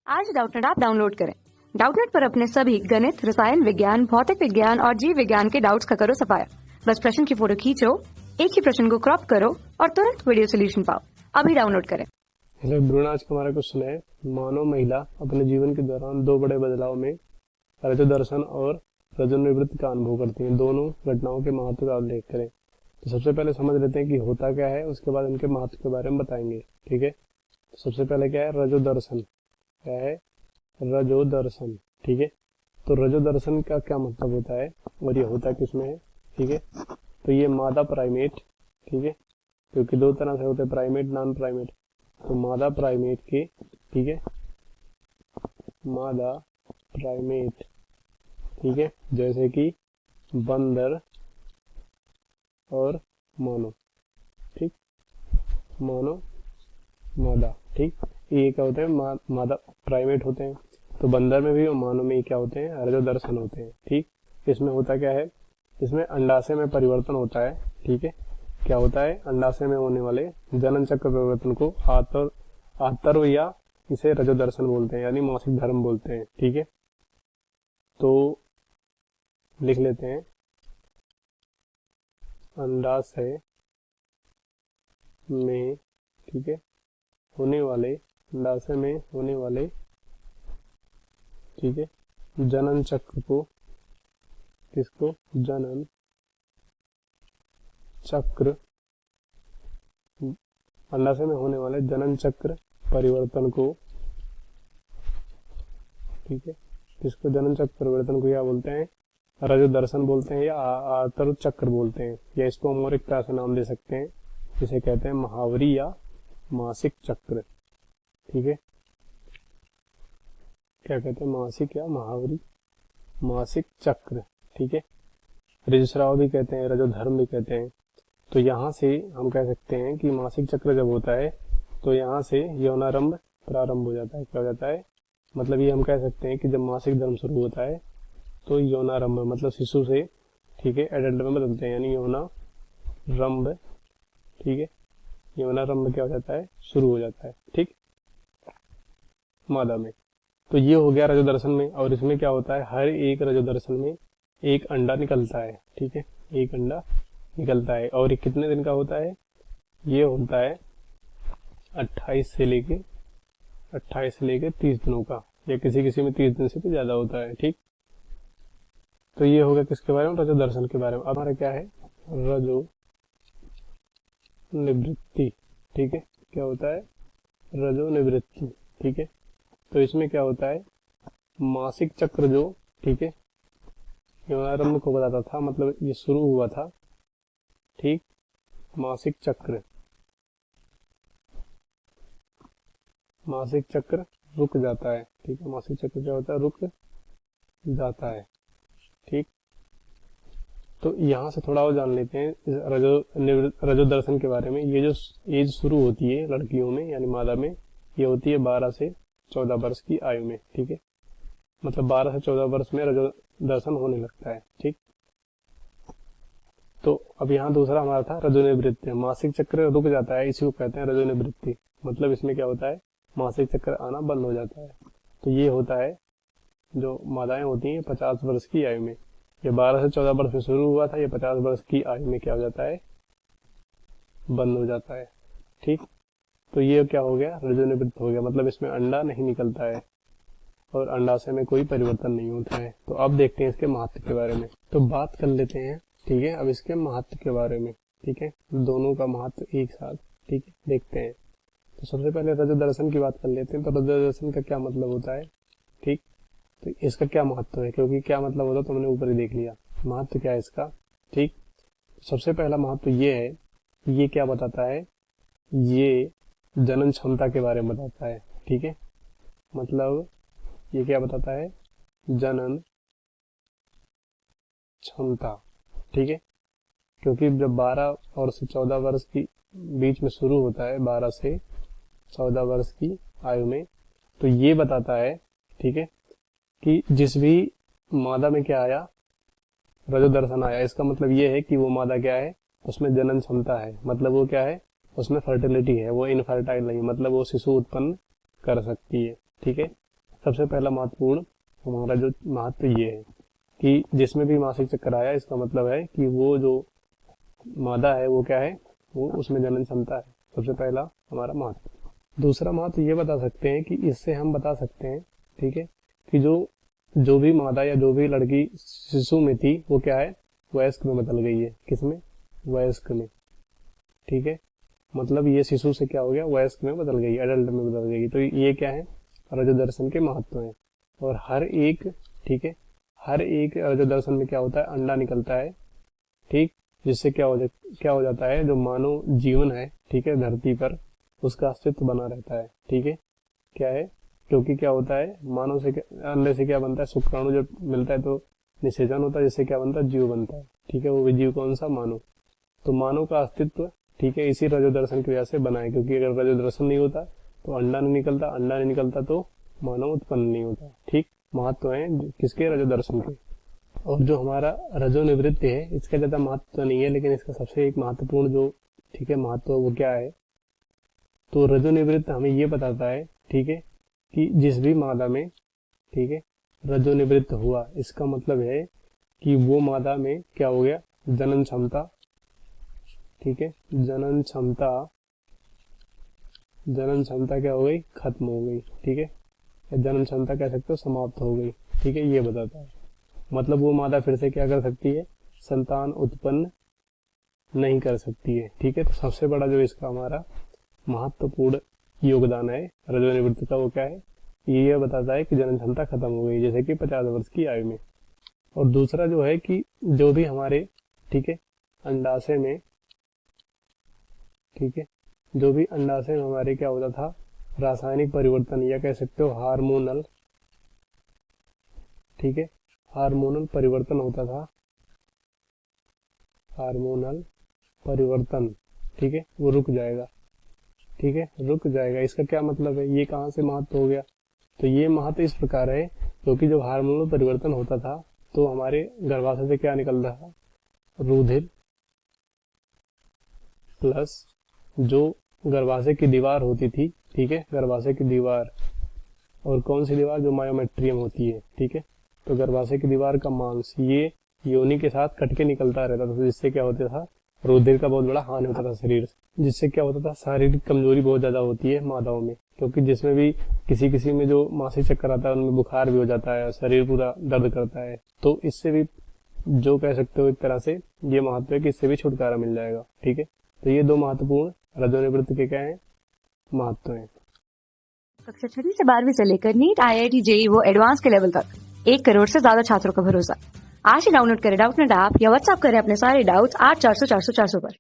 आज Doubtnut app download करें। Doubtnut पर अपने सभी गणित, रसायन विज्ञान, भौतिक विज्ञान और जीव विज्ञान के डाउट्स का करो सफाया। बस प्रश्न की फोटो खींचो, एक ही प्रश्न को क्रॉप करो और तुरंत वीडियो सोल्यूशन पाओ। अभी डाउनलोड करें। हेलो एवरीवन, आज का हमारा क्वेश्चन है मानव महिला अपने जीवन के दौरान दो बड़े बदलाव में रजो दर्शन और रजो निवृत्ति का अनुभव करती हैं। दोनों घटनाओं के महत्व का उल्लेख करें। तो सबसे पहले समझ लेते हैं कि होता क्या है, उसके बाद इनके महत्व के बारे में बताएंगे। ठीक है, तो सबसे पहले क्या है, रजो दर्शन। क्या है, रजो दर्शन। ठीक है, तो रजो दर्शन का क्या मतलब होता है और ये होता किसमें है। ठीक है, तो ये मादा प्राइमेट, ठीक है, क्योंकि दो तरह से होते हैं, प्राइमेट, नॉन प्राइमेट। तो मादा प्राइमेट के, ठीक है, मादा प्राइमेट, ठीक है, जैसे कि बंदर और मानव। ठीक, मानव, मादा। ठीक, ये क्या होते हैं, मादा प्राइमेट होते हैं। तो बंदर में भी और मानव में क्या होते हैं, रजो दर्शन होते हैं। ठीक, इसमें होता क्या है, इसमें अंडाशय में परिवर्तन होता है। ठीक है, क्या होता है, अंडाशय में होने वाले जनन चक्र परिवर्तन को आतर्व या इसे रजो दर्शन बोलते हैं, यानी मासिक धर्म बोलते हैं। ठीक है, तो लिख लेते हैं, अंडाशय में, ठीक है, होने वाले, अंडाशय में होने वाले, ठीक है, जनन चक्र को, किसको, जनन चक्र, अंडाशय में होने वाले जनन चक्र परिवर्तन को, ठीक है, किसको, जनन चक्र परिवर्तन को क्या बोलते हैं, रजो दर्शन बोलते हैं या आतर्व चक्र बोलते हैं, या इसको हम और एक तरह से नाम दे सकते हैं, जिसे कहते हैं महावरी या मासिक चक्र। ठीक है, क्या कहते हैं, मासिक या महावरी मासिक चक्र। ठीक है, ऋजुस्राव भी कहते हैं, रजो धर्म भी कहते हैं। तो यहाँ से हम कह सकते हैं कि मासिक चक्र जब होता है तो यहाँ से यौनारंभ प्रारंभ हो जाता है। क्या हो जाता है, मतलब ये हम कह सकते हैं कि जब मासिक धर्म शुरू होता है तो यौनारंभ मतलब शिशु से, ठीक है, एडल्ट में बदलते हैं, यानी यौनारंभ, ठीक है, यौनारंभ क्या हो जाता है, शुरू हो जाता है। ठीक, मादा में। तो ये हो गया रजो दर्शन में। और इसमें क्या होता है, हर एक रजो दर्शन में एक अंडा निकलता है। ठीक है, एक अंडा निकलता है। और ये कितने दिन का होता है, ये होता है 28 से लेके 30 दिनों का, या किसी किसी में 30 दिन से भी ज्यादा होता है। ठीक, तो ये होगा किसके बारे में, रजो दर्शन के बारे में। अब हमारा क्या है, रजो निवृत्ति। ठीक है, क्या होता है, रजो निवृत्ति। ठीक है, तो इसमें क्या होता है, मासिक चक्र जो, ठीक है, यौनारंभ को बताता था, मतलब ये शुरू हुआ था। ठीक, मासिक चक्र, मासिक चक्र रुक जाता है। ठीक है, मासिक चक्र क्या होता है, रुक जाता है। ठीक, तो यहाँ से थोड़ा और जान लेते हैं रजो दर्शन के बारे में। ये जो एज शुरू होती है लड़कियों में यानी मादा में, ये होती है 12 से 14 वर्ष की आयु में। ठीक है, मतलब 12 से 14 वर्ष में रजो दर्शन होने लगता है। ठीक, तो अब यहाँ दूसरा हमारा था रजो निवृत्ति। मासिक चक्र रुक जाता है, इसी को कहते हैं रजो निवृत्ति। मतलब इसमें क्या होता है, मासिक चक्र आना बंद हो जाता है। तो ये होता है, जो मादाएं होती हैं 50 वर्ष की आयु में। ये 12 से 14 वर्ष में शुरू हुआ था, ये 50 वर्ष की आयु में क्या हो जाता है, बंद हो जाता है। ठीक, तो ये क्या हो गया, रजो निवृत्त हो गया। मतलब इसमें अंडा नहीं निकलता है और अंडाशय में कोई परिवर्तन नहीं होता है। तो अब देखते हैं इसके महत्व के बारे में। तो बात कर लेते हैं, ठीक है, अब इसके महत्व के बारे में। ठीक है, दोनों का महत्व एक साथ, ठीक है, देखते हैं। तो सबसे पहले रजो दर्शन की बात कर लेते हैं। तो रजो दर्शन का क्या मतलब होता है, ठीक, तो इसका क्या महत्व है, क्योंकि क्या मतलब होता है तो हमने ऊपर ही देख लिया। महत्व क्या है इसका, ठीक, सबसे पहला महत्व ये है, ये क्या बताता है, ये जनन क्षमता के बारे में बताता है। ठीक है, मतलब ये क्या बताता है, जनन क्षमता। ठीक है, क्योंकि जब 12 और से 14 वर्ष की बीच में शुरू होता है, 12 से 14 वर्ष की आयु में, तो ये बताता है, ठीक है, कि जिस भी मादा में क्या आया, रजो दर्शन आया, इसका मतलब ये है कि वो मादा क्या है, उसमें जनन क्षमता है। मतलब वो क्या है, उसमें फर्टिलिटी है, वो इनफर्टाइल नहीं, मतलब वो शिशु उत्पन्न कर सकती है। ठीक है, सबसे पहला महत्वपूर्ण हमारा जो महत्व ये है कि जिसमें भी मासिक चक्र आया, इसका मतलब है कि वो जो मादा है वो क्या है, वो उसमें जनन क्षमता है। सबसे पहला हमारा महत्व। दूसरा महत्व ये बता सकते हैं कि इससे हम बता सकते हैं, ठीक है, कि जो भी मादा या जो भी लड़की शिशु में थी वो क्या है, वयस्क में बदल गई है। किसमें? वयस्क में। ठीक है, मतलब ये शिशु से क्या हो गया, वयस्क में बदल गई, एडल्ट में बदल गई। तो ये क्या है, रजो दर्शन के महत्व है। और हर एक, ठीक है, हर एक रजो दर्शन में क्या होता है, अंडा निकलता है, ठीक, जिससे क्या हो जाता है, जो मानव जीवन है, ठीक है, धरती पर उसका अस्तित्व बना रहता है। ठीक है, क्या है, क्योंकि क्या होता है, मानव से अंडे से क्या बनता है, शुक्राणु जब मिलता है तो निषेचन होता है, जिससे क्या बनता है, जीव बनता है। ठीक है, वो भी जीव कौन सा, मानव। तो मानव का अस्तित्व, ठीक है, इसी रजो दर्शन की वजह से बना है, क्योंकि अगर रजो दर्शन नहीं होता तो अंडा नहीं निकलता तो मानव उत्पन्न नहीं होता। ठीक, महत्व है किसके, रजो दर्शन के। और जो हमारा रजो निवृत्ति है, इसका ज्यादा महत्व नहीं है, लेकिन इसका सबसे एक महत्वपूर्ण जो, ठीक है, महत्व वो क्या है, तो रजो निवृत्त हमें ये बताता है, ठीक है, कि जिस भी मादा में, ठीक है, रजो निवृत्त हुआ, इसका मतलब है कि वो मादा में क्या हो गया, जनन क्षमता, ठीक है, जनन क्षमता क्या हो गई, खत्म हो गई। ठीक है, या जनन क्षमता कह सकते हो, समाप्त हो गई। ठीक है, ये बताता है, मतलब वो मादा फिर से क्या कर सकती है, संतान उत्पन्न नहीं कर सकती है। ठीक है, तो सबसे बड़ा जो इसका हमारा महत्वपूर्ण योगदान है रजो निवृत्ति का, वो क्या है, ये बताता है कि जनन क्षमता खत्म हो गई, जैसे कि 50 वर्ष की आयु में। और दूसरा जो है कि जो भी हमारे, ठीक है, अंडाशय में, ठीक है, जो भी अंडाशय में हमारे क्या होता था, रासायनिक परिवर्तन या कह सकते हो हार्मोनल, ठीक है, हार्मोनल परिवर्तन होता था, हार्मोनल परिवर्तन, ठीक है, वो रुक जाएगा। ठीक है, रुक जाएगा, इसका क्या मतलब है, ये कहां से महत्व हो गया, तो ये महत्व इस प्रकार है, क्योंकि जब हार्मोनल परिवर्तन होता था तो हमारे गर्भाशय से क्या निकलता था, रुधिर प्लस जो गर्भाशय की दीवार होती थी, ठीक है, गर्भाशय की दीवार, और कौन सी दीवार, जो मायोमेट्रियम होती है। ठीक है, तो गर्भाशय की दीवार का मांस ये योनि के साथ कट के निकलता रहता था, जिससे क्या होता था, रुधिर का बहुत बड़ा हानि होता था शरीर से, जिससे क्या होता था, शारीरिक कमजोरी बहुत ज्यादा होती है मादाओं में, क्योंकि जिसमें भी किसी में जो मासिक चक्कर आता है उनमें बुखार भी हो जाता है, शरीर पूरा दर्द करता है। तो इससे भी जो कह सकते हो एक तरह से ये महत्व है कि इससे भी छुटकारा मिल जाएगा। ठीक है, तो ये दो महत्वपूर्ण रजो निवृत्ति के क्या है, महत्व है। कक्षा 6 से 12वीं से लेकर नीट, IIT, JEE वो एडवांस के लेवल तक 1 करोड़ से ज्यादा छात्रों का भरोसा। आज ही डाउनलोड करें डाउटनेट ऐप या व्हाट्सएप करें अपने सारे डाउट्स 8400 400 400 पर।